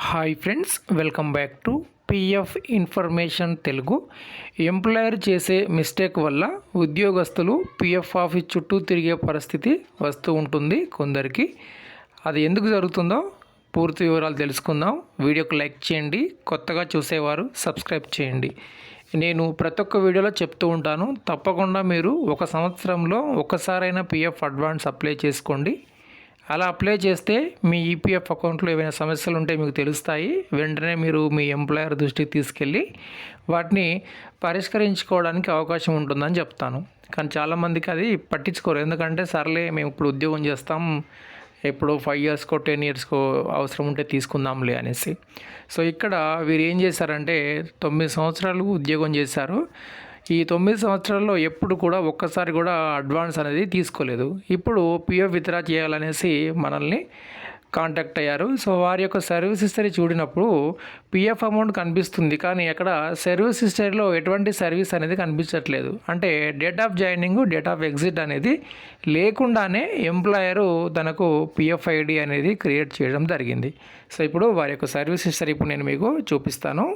Hi friends, welcome back to PF information Telugu. Employer చేసే mistake వల్ల ఉద్యోగస్తులు పిఎఫ్ ఆఫీస్ చుట్టూ తిరిగే పరిస్థితి వస్తూ ఉంటుంది కొందరికి. అది ఎందుకు జరుగుతుందో పూర్తి వివరాలు తెలుసుకుందాం. వీడియోకి లైక్ చేయండి, కొత్తగా చూసేవారు సబ్స్క్రైబ్ చేయండి. నేను ప్రతి ఒక్క వీడియోలో చెప్తూ ఉంటాను, తప్పకుండా మీరు ఒక సంవత్సరంలో ఒక్కసారైనా పిఎఫ్ అడ్వాన్స్ అప్లై చేసుకోండి. అలా అప్లై చేస్తే మీ ఈపీఎఫ్ అకౌంట్లో ఏమైనా సమస్యలు ఉంటే మీకు తెలుస్తాయి. వెంటనే మీరు మీ ఎంప్లాయర్ దృష్టికి తీసుకెళ్ళి వాటిని పరిష్కరించుకోవడానికి అవకాశం ఉంటుందని చెప్తాను. కానీ చాలామందికి అది పట్టించుకోరు. ఎందుకంటే సర్లే మేము ఇప్పుడు ఉద్యోగం చేస్తాం, ఎప్పుడో 5 ఇయర్స్కో 10 ఇయర్స్కో అవసరం ఉంటే తీసుకుందాంలే అనేసి. సో ఇక్కడ వీరు ఏం చేశారంటే 9 సంవత్సరాలు ఉద్యోగం చేశారు. ఈ 9 సంవత్సరాల్లో ఎప్పుడు కూడా ఒక్కసారి కూడా అడ్వాన్స్ అనేది తీసుకోలేదు. ఇప్పుడు పిఎఫ్ విత్డ్రా చేయాలనేసి మనల్ని కాంటాక్ట్ అయ్యారు. సో వారి యొక్క సర్వీస్ హిస్టరీ చూడినప్పుడు పిఎఫ్ అమౌంట్ కనిపిస్తుంది, కానీ అక్కడ సర్వీస్ హిస్టరీలో ఎటువంటి సర్వీస్ అనేది కనిపించట్లేదు. అంటే date of joining, date of exit అనేది లేకుండానే ఎంప్లాయరు తనకు పిఎఫ్ ఐడి అనేది క్రియేట్ చేయడం జరిగింది. సో ఇప్పుడు వారి యొక్క సర్వీస్ హిస్టరీ ఇప్పుడు నేను మీకు చూపిస్తాను.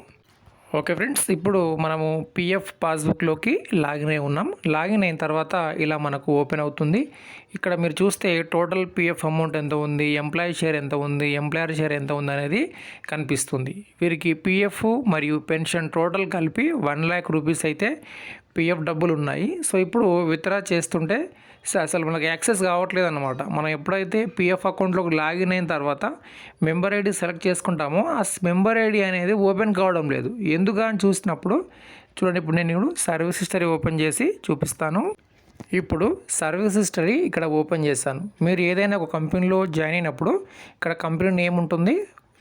ఓకే ఫ్రెండ్స్, ఇప్పుడు మనము పిఎఫ్ పాస్బుక్లోకి లాగిన్ అయి ఉన్నాం. లాగిన్ అయిన తర్వాత ఇలా మనకు ఓపెన్ అవుతుంది. ఇక్కడ మీరు చూస్తే టోటల్ పిఎఫ్ అమౌంట్ ఎంత ఉంది, ఎంప్లాయీ షేర్ ఎంత ఉంది, ఎంప్లాయర్ షేర్ ఎంత ఉంది అనేది కనిపిస్తుంది. వీరికి పిఎఫ్ మరియు పెన్షన్ టోటల్ కలిపి 1 lakh రూపీస్ అయితే పిఎఫ్ డబ్బులు ఉన్నాయి. సో ఇప్పుడు విత్డ్రా చేస్తుంటే అసలు మనకు యాక్సెస్ కావట్లేదు అన్నమాట. మనం ఎప్పుడైతే పిఎఫ్ అకౌంట్లోకి లాగిన్ అయిన తర్వాత మెంబర్ ఐడి సెలెక్ట్ చేసుకుంటామో ఆ మెంబర్ ఐడి అనేది ఓపెన్ కావడం లేదు. ఎందుకు అని చూసినప్పుడు చూడండి, ఇప్పుడు నేను సర్వీస్ హిస్టరీ ఓపెన్ చేసి చూపిస్తాను. ఇప్పుడు సర్వీస్ హిస్టరీ ఇక్కడ ఓపెన్ చేశాను. మీరు ఏదైనా ఒక కంపెనీలో జాయిన్ అయినప్పుడు ఇక్కడ కంపెనీ నేమ్ ఉంటుంది,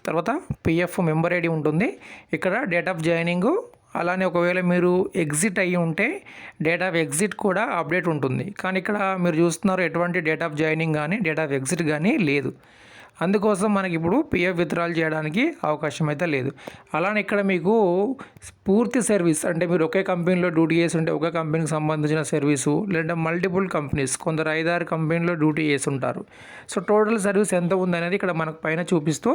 తర్వాత పిఎఫ్ మెంబర్ ఐడి ఉంటుంది, ఇక్కడ డేట్ ఆఫ్ జాయినింగ్, అలానే ఒకవేళ మీరు ఎగ్జిట్ అయ్యి ఉంటే డేట్ ఆఫ్ ఎగ్జిట్ కూడా అప్డేట్ ఉంటుంది. కానీ ఇక్కడ మీరు చూస్తున్నారు ఎటువంటి డేట్ ఆఫ్ జాయినింగ్ కానీ డేట్ ఆఫ్ ఎగ్జిట్ కానీ లేదు. అందుకోసం మనకి ఇప్పుడు పిఎఫ్ విత్డ్రాల్ చేయడానికి అవకాశం అయితే లేదు. అలానే ఇక్కడ మీకు పూర్తి సర్వీస్, అంటే మీరు ఒకే కంపెనీలో డ్యూటీ చేసి ఉంటే ఒకే కంపెనీకి సంబంధించిన సర్వీసు, లేదంటే మల్టిపుల్ కంపెనీస్, కొందరు 5-6 కంపెనీలో డ్యూటీ చేసి ఉంటారు. సో టోటల్ సర్వీస్ ఎంత ఉంది అనేది ఇక్కడ మనకు పైన చూపిస్తూ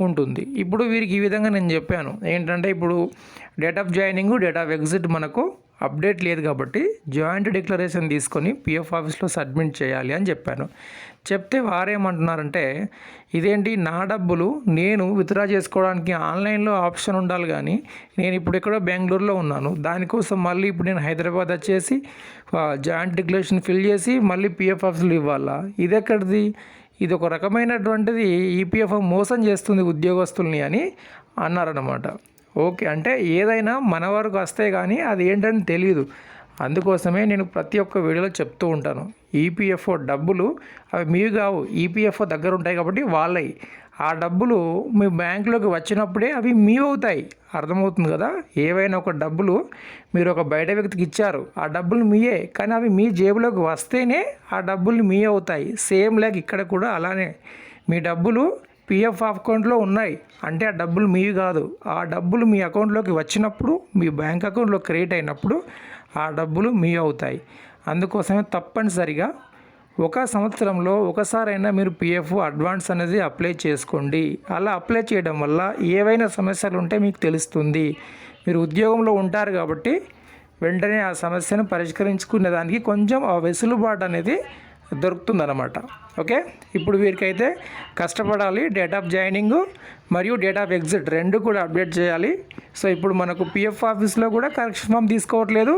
ఉంటుంది. ఇప్పుడు వీరికి ఈ విధంగా నేను చెప్పాను ఏంటంటే, ఇప్పుడు date of joining, date of exit మనకు అప్డేట్ లేదు కాబట్టి జాయింట్ డిక్లరేషన్ తీసుకొని పిఎఫ్ ఆఫీస్లో సబ్మిట్ చేయాలి అని చెప్పాను. చెప్తే వారేమంటున్నారంటే, ఇదేంటి నా డబ్బులు నేను విత్డ్రా చేసుకోవడానికి ఆన్లైన్లో ఆప్షన్ ఉండాలి, కానీ నేను ఇప్పుడు ఎక్కడో బెంగళూరులో ఉన్నాను, దానికోసం మళ్ళీ ఇప్పుడు నేను హైదరాబాద్ వచ్చేసి జాయింట్ డిక్లరేషన్ ఫిల్ చేసి మళ్ళీ పిఎఫ్ ఆఫీస్లో ఇవ్వాలా? ఇది ఎక్కడిది? ఇది ఒక రకమైనటువంటిది ఈపీఎఫ్ మోసం చేస్తుంది ఉద్యోగస్తుల్ని అని అన్నారన్నమాట. ఓకే, అంటే ఏదైనా మన వరకు వస్తే కానీ అది ఏంటని తెలియదు. అందుకోసమే నేను ప్రతి ఒక్క వీడియోలో చెప్తూ ఉంటాను, ఈపీఎఫ్ఓ డబ్బులు అవి మీవి కావు, ఈపీఎఫ్ఓ దగ్గర ఉంటాయి కాబట్టి వాళ్ళవి. ఆ డబ్బులు మీ బ్యాంకులోకి వచ్చినప్పుడే అవి మీవి అవుతాయి. అర్థమవుతుంది కదా? ఏవైనా ఒక డబ్బులు మీరు ఒక బయట వ్యక్తికి ఇచ్చారు, ఆ డబ్బులు మీయే, కానీ అవి మీ జేబులోకి వస్తేనే ఆ డబ్బులు మీ అవుతాయి. సేమ్ లైక్ ఇక్కడ కూడా అలానే మీ డబ్బులు పిఎఫ్ అకౌంట్లో ఉన్నాయి అంటే ఆ డబ్బులు మీవి కాదు. ఆ డబ్బులు మీ అకౌంట్లోకి వచ్చినప్పుడు, మీ బ్యాంక్ అకౌంట్లో క్రియేట్ అయినప్పుడు ఆ డబ్బులు మీవి అవుతాయి. అందుకోసమే తప్పనిసరిగా ఒక సంవత్సరంలో ఒకసారైనా మీరు పిఎఫ్ అడ్వాన్స్ అనేది అప్లై చేసుకోండి. అలా అప్లై చేయడం వల్ల ఏవైనా సమస్యలు ఉంటే మీకు తెలుస్తుంది. మీరు ఉద్యోగంలో ఉంటారు కాబట్టి వెంటనే ఆ సమస్యను పరిష్కరించుకునే దానికి కొంచెం ఆ వెసులుబాటు అనేది దొరుకుతుందన్నమాట. ఓకే, ఇప్పుడు వీరికైతే కష్టపడాలి. డేట్ ఆఫ్ జాయినింగ్ మరియు డేట్ ఆఫ్ ఎగ్జిట్ రెండు కూడా అప్డేట్ చేయాలి. సో ఇప్పుడు మనకు పిఎఫ్ ఆఫీస్లో కూడా కరెక్షన్ ఫామ్ తీసుకోవట్లేదు.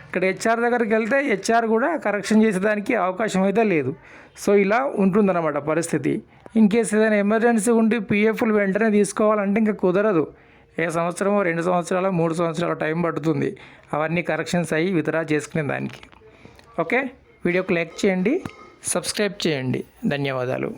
ఇక్కడ హెచ్ఆర్ దగ్గరికి వెళ్తే హెచ్ఆర్ కూడా కరెక్షన్ చేసేదానికి అవకాశం అయితే లేదు. సో ఇలా ఉంటుందన్నమాట పరిస్థితి. ఇన్ కేసు ఏదైనా ఎమర్జెన్సీ ఉండి పిఎఫ్లు వెంటనే తీసుకోవాలంటే ఇంకా కుదరదు. ఏ సంవత్సరమో 2 సంవత్సరాలు 3 సంవత్సరాల టైం పడుతుంది అవన్నీ కరెక్షన్స్ అయ్యి విత్డ్రా చేసుకునే దానికి. ఓకే, వీడియోకి లైక్ చేయండి, సబ్స్క్రైబ్ చేయండి. ధన్యవాదాలు.